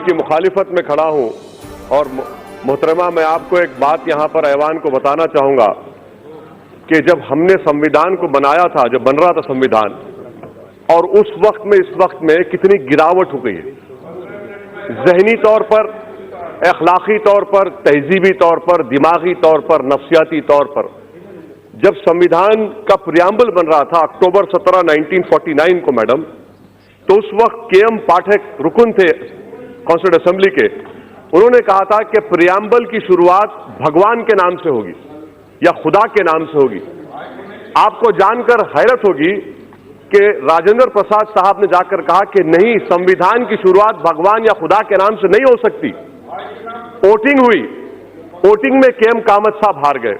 की मुखालिफत में खड़ा हूं और मोहतरमा मैं आपको एक बात यहां पर ऐवान को बताना चाहूंगा कि जब हमने संविधान को बनाया था, जब बन रहा था संविधान, और उस वक्त में इस वक्त में कितनी गिरावट हो गई है ज़हनी तौर पर, अखलाकी तौर पर, तहजीबी तौर पर, दिमागी तौर पर, नफ्सियाती तौर पर। जब संविधान का प्रियम्बल बन रहा था अक्टूबर 17, 1949 को मैडम, तो उस वक्त के.एम. पाठक रुकन थे कॉन्स्टिट्यूंट असेंबली के। उन्होंने कहा था कि प्रियम्बल की शुरुआत भगवान के नाम से होगी या खुदा के नाम से होगी। आपको जानकर हैरत होगी कि राजेंद्र प्रसाद साहब ने जाकर कहा कि नहीं, संविधान की शुरुआत भगवान या खुदा के नाम से नहीं हो सकती। वोटिंग हुई, वोटिंग में के.एम. कामत साहब हार गए।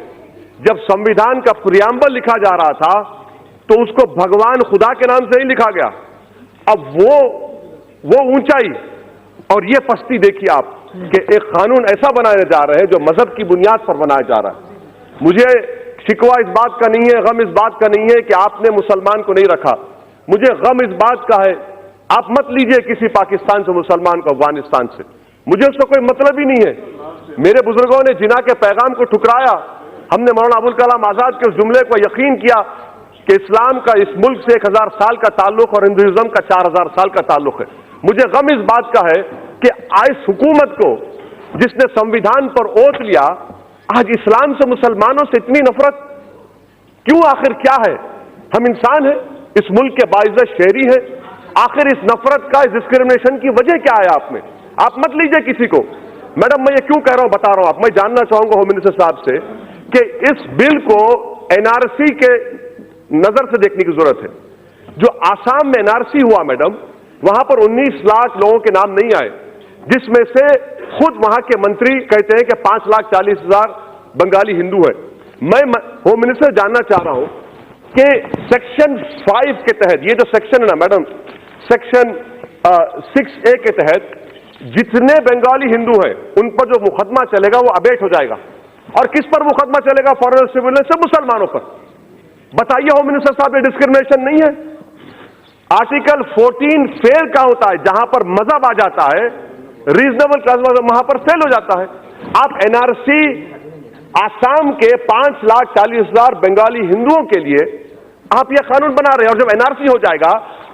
जब संविधान का प्रियम्बल लिखा जा रहा था तो उसको भगवान खुदा के नाम से ही लिखा गया। अब वो ऊंचाई और ये पस्ती देखिए आप कि एक कानून ऐसा बनाने जा रहे हैं जो मजहब की बुनियाद पर बनाया जा रहा है। मुझे शिकवा इस बात का नहीं है, गम इस बात का नहीं है कि आपने मुसलमान को नहीं रखा। मुझे गम इस बात का है, आप मत लीजिए किसी पाकिस्तान से मुसलमान को, अफगानिस्तान से, मुझे उसका कोई मतलब ही नहीं है। मेरे बुजुर्गों ने जिना के पैगाम को ठुकराया। हमने मौलाना अबुल कलाम आजाद के उस जुमले को यकीन किया कि इस्लाम का इस मुल्क से 1000 साल का ताल्लुक और हिंदुइज्म का 4000 साल का ताल्लुक है। मुझे गम इस बात का है कि इस हुकूमत को, जिसने संविधान पर ओथ लिया, आज इस्लाम से, मुसलमानों से इतनी नफरत क्यों? आखिर क्या है? हम इंसान हैं, इस मुल्क के बाइज्जत शहरी हैं। आखिर इस नफरत का, इस डिस्क्रिमिनेशन की वजह क्या है आप में? आप मत लीजिए किसी को। मैडम मैं ये क्यों कह रहा हूं, बता रहा हूं। आप, मैं जानना चाहूंगा होम मिनिस्टर साहब से कि इस बिल को एनआरसी के नजर से देखने की जरूरत है। जो आसाम में एनआरसी हुआ मैडम, वहां पर 19 लाख लोगों के नाम नहीं आए, जिसमें से खुद वहां के मंत्री कहते हैं कि 5,40,000 बंगाली हिंदू है। मैं होम मिनिस्टर जानना चाह रहा हूं कि सेक्शन 5 के तहत, ये जो सेक्शन है ना मैडम, सेक्शन 6A के तहत जितने बंगाली हिंदू हैं उन पर जो मुकदमा चलेगा वो अबेट हो जाएगा। और किस पर मुकदमा चलेगा? फॉरेन सिविल से मुसलमानों पर। बताइए होम मिनिस्टर साहब, ये डिस्क्रिमिनेशन नहीं है? आर्टिकल 14 फेल का होता है, जहां पर मजहब आ जाता है, रीजनेबल क्लास वहां पर फेल हो जाता है। आप एनआरसी आसाम के 5,40,000 बंगाली हिंदुओं के लिए आप यह कानून बना रहे हैं। और जब एनआरसी हो जाएगा,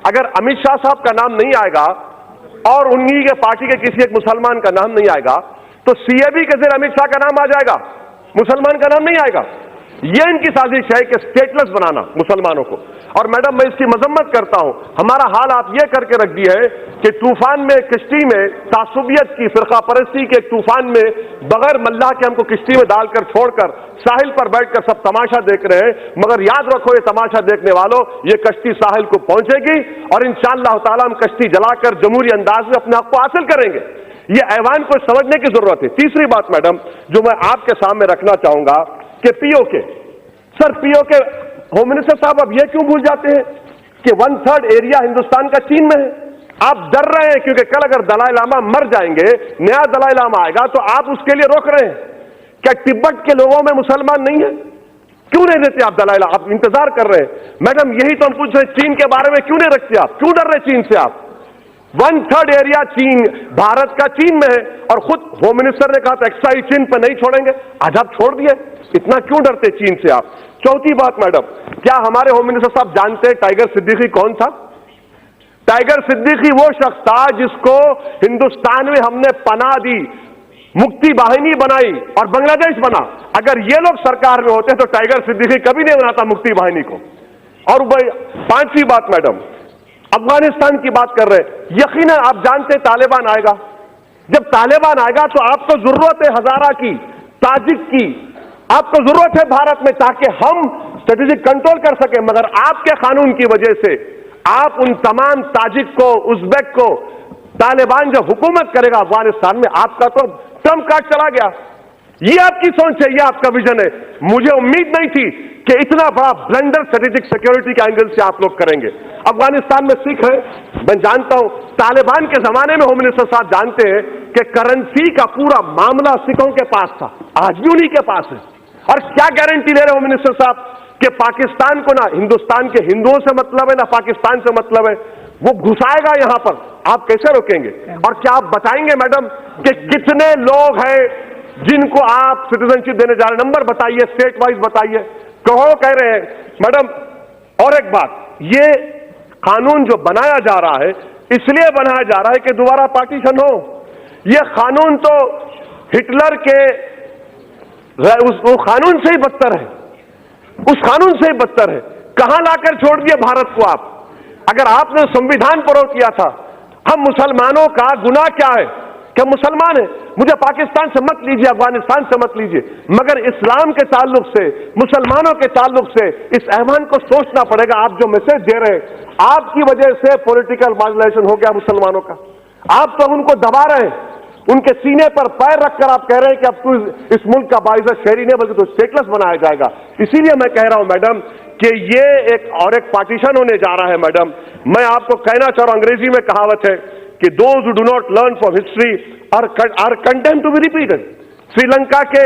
अगर अमित शाह साहब का नाम नहीं आएगा और उन्हीं के पार्टी के किसी एक मुसलमान का नाम नहीं आएगा, तो सीएबी के जरिए अमित शाह का नाम आ जाएगा, मुसलमान का नाम नहीं आएगा। यह इनकी साजिश है कि स्टेटलेस बनाना मुसलमानों को। और मैडम मैं इसकी मजम्मत करता हूं। हमारा हाल आप यह करके रख दिया है कि तूफान में, किश्ती में तासुबियत की, फिरका परस्ती के तूफान में बगैर मल्लाह के हमको किश्ती में डालकर छोड़कर साहिल पर बैठकर सब तमाशा देख रहे हैं। मगर याद रखो ये तमाशा देखने वालों, ये कश्ती साहिल को पहुंचेगी और इंशाअल्लाह ताला हम कश्ती जलाकर जमहूरी अंदाज में अपने हक को हासिल करेंगे। ये ऐवान को समझने की जरूरत है। तीसरी बात मैडम जो मैं आपके सामने रखना चाहूंगा कि PoK, sir PoK, home minister साहब अब यह क्यों भूल जाते हैं कि 1/3 एरिया हिंदुस्तान का चीन में है? आप डर रहे हैं क्योंकि कल अगर दलाई लामा मर जाएंगे, नया दलाई लामा आएगा, तो आप उसके लिए रोक रहे हैं। क्या तिब्बत के लोगों में मुसलमान नहीं है? क्यों नहीं देते आप दलाई लामा? आप इंतजार कर रहे हैं। मैडम यही तो हम पूछ रहे हैं, चीन के बारे में क्यों नहीं रखते आप? क्यों डर रहे चीन से आप? 1/3 एरिया चीन, भारत का चीन में है। और खुद होम मिनिस्टर ने कहा था एक्साइज चीन पर नहीं छोड़ेंगे, आज आप छोड़ दिए। इतना क्यों डरते चीन से आप? चौथी बात मैडम, क्या हमारे होम मिनिस्टर साहब जानते हैं टाइगर सिद्दीकी कौन था? टाइगर सिद्दीकी वो शख्स था जिसको हिंदुस्तान में हमने पनाह दी, मुक्ति वाहिनी बनाई और बांग्लादेश बना। अगर ये लोग सरकार में होते तो टाइगर सिद्दीकी कभी नहीं बनाता मुक्ति वाहिनी को। और पांचवी बात मैडम, अफगानिस्तान की बात कर रहे हैं। यकीनन आप जानते हैं तालिबान आएगा। जब तालिबान आएगा तो आपको जरूरत है हजारा की, ताजिक की, आपको जरूरत है भारत में, ताकि हम स्ट्रेटेजिक कंट्रोल कर सके। मगर आपके कानून की वजह से आप उन तमाम ताजिक को, उज्बेक को, तालिबान जब हुकूमत करेगा अफगानिस्तान में, आपका तो ट्रम्प कार्ड चला गया। ये आपकी सोच है, ये आपका विजन है। मुझे उम्मीद नहीं थी कि इतना बड़ा ब्लंडर स्ट्रेटेजिक सिक्योरिटी के एंगल से आप लोग करेंगे। अफगानिस्तान में सिख है, मैं जानता हूं। तालिबान के जमाने में होम मिनिस्टर साहब जानते हैं कि करेंसी का पूरा मामला सिखों के पास था, आज भी उन्हीं के पास है। और क्या गारंटी ले रहे होम मिनिस्टर साहब कि पाकिस्तान को ना हिंदुस्तान के हिंदुओं से मतलब है, ना पाकिस्तान से मतलब है। वो घुसाएगा यहाँ पर, आप कैसे रोकेंगे? और क्या आप बताएंगे मैडम कि कितने लोग हैं जिनको आप सिटीजनशिप देने जा रहे हैं? नंबर बताइए, स्टेट वाइज बताइए, कहो कह रहे हैं मैडम। और एक बात, ये कानून जो बनाया जा रहा है इसलिए बनाया जा रहा है कि दोबारा पार्टीशन हो। ये कानून तो हिटलर के उस कानून से ही बदतर है, उस कानून से ही बदतर है। कहां लाकर छोड़ दिए भारत को आप? अगर आपने संविधान पर किया था, हम मुसलमानों का गुनाह क्या है कि मुसलमान है? मुझे पाकिस्तान से मत लीजिए, अफगानिस्तान से मत लीजिए, मगर इस्लाम के ताल्लुक से, मुसलमानों के ताल्लुक से इस ऐवान को सोचना पड़ेगा। आप जो मैसेज दे रहे हैं, आपकी वजह से पॉलिटिकल मार्जिनेशन हो गया मुसलमानों का। आप तो उनको दबा रहे हैं, उनके सीने पर पैर रखकर आप कह रहे हैं कि अब तू इस मुल्क का बाइज़ शहरी नहीं बल्कि तो स्टेटलेस बनाया जाएगा। इसीलिए मैं कह रहा हूं मैडम कि ये एक पार्टीशन होने जा रहा है। मैडम, मैं आपको कहना चाह रहा हूं, अंग्रेजी में कहावत है कि those who do not learn from history are condemned to be repeated. Sri Lanka के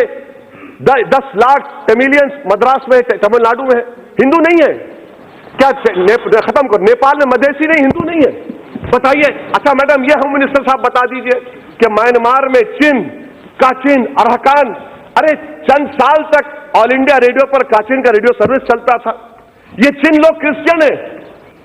10 लाख तमिलियंस मद्रास में, तमिलनाडु में हिंदू नहीं है क्या? खत्म करो, नेपाल में मधेसी नहीं, हिंदू नहीं है, बताइए। अच्छा मैडम, ये हम मिनिस्टर साहब बता दीजिए कि म्यांमार में काचिन, अरहकान, अरे चंद साल तक ऑल इंडिया रेडियो पर काचिन का रेडियो सर्विस चलता था। ये चिन लोग क्रिश्चियन है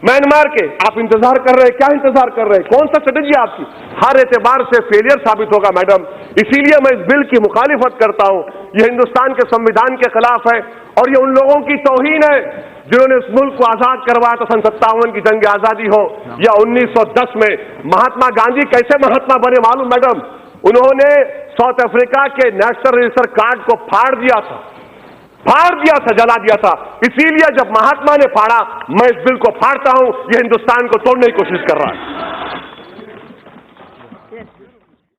म्यांमार के, आप इंतजार कर रहे हैं? क्या इंतजार कर रहे हैं? कौन सा स्ट्रेटेजी आपकी? हर एतबार से फेलियर साबित होगा मैडम। इसीलिए मैं इस बिल की मुखालिफत करता हूं। यह हिंदुस्तान के संविधान के खिलाफ है और ये उन लोगों की तौहीन है जिन्होंने इस मुल्क को आजाद करवाया था। सन 57 की जंग आजादी हो या 1910 में महात्मा गांधी कैसे महात्मा बने मालूम मैडम? उन्होंने साउथ अफ्रीका के नेशनल रजिस्टर कार्ड को फाड़ दिया था, जला दिया था। इसीलिए जब महात्मा ने फाड़ा, मैं इस बिल को फाड़ता हूं। यह हिंदुस्तान को तोड़ने की कोशिश कर रहा है।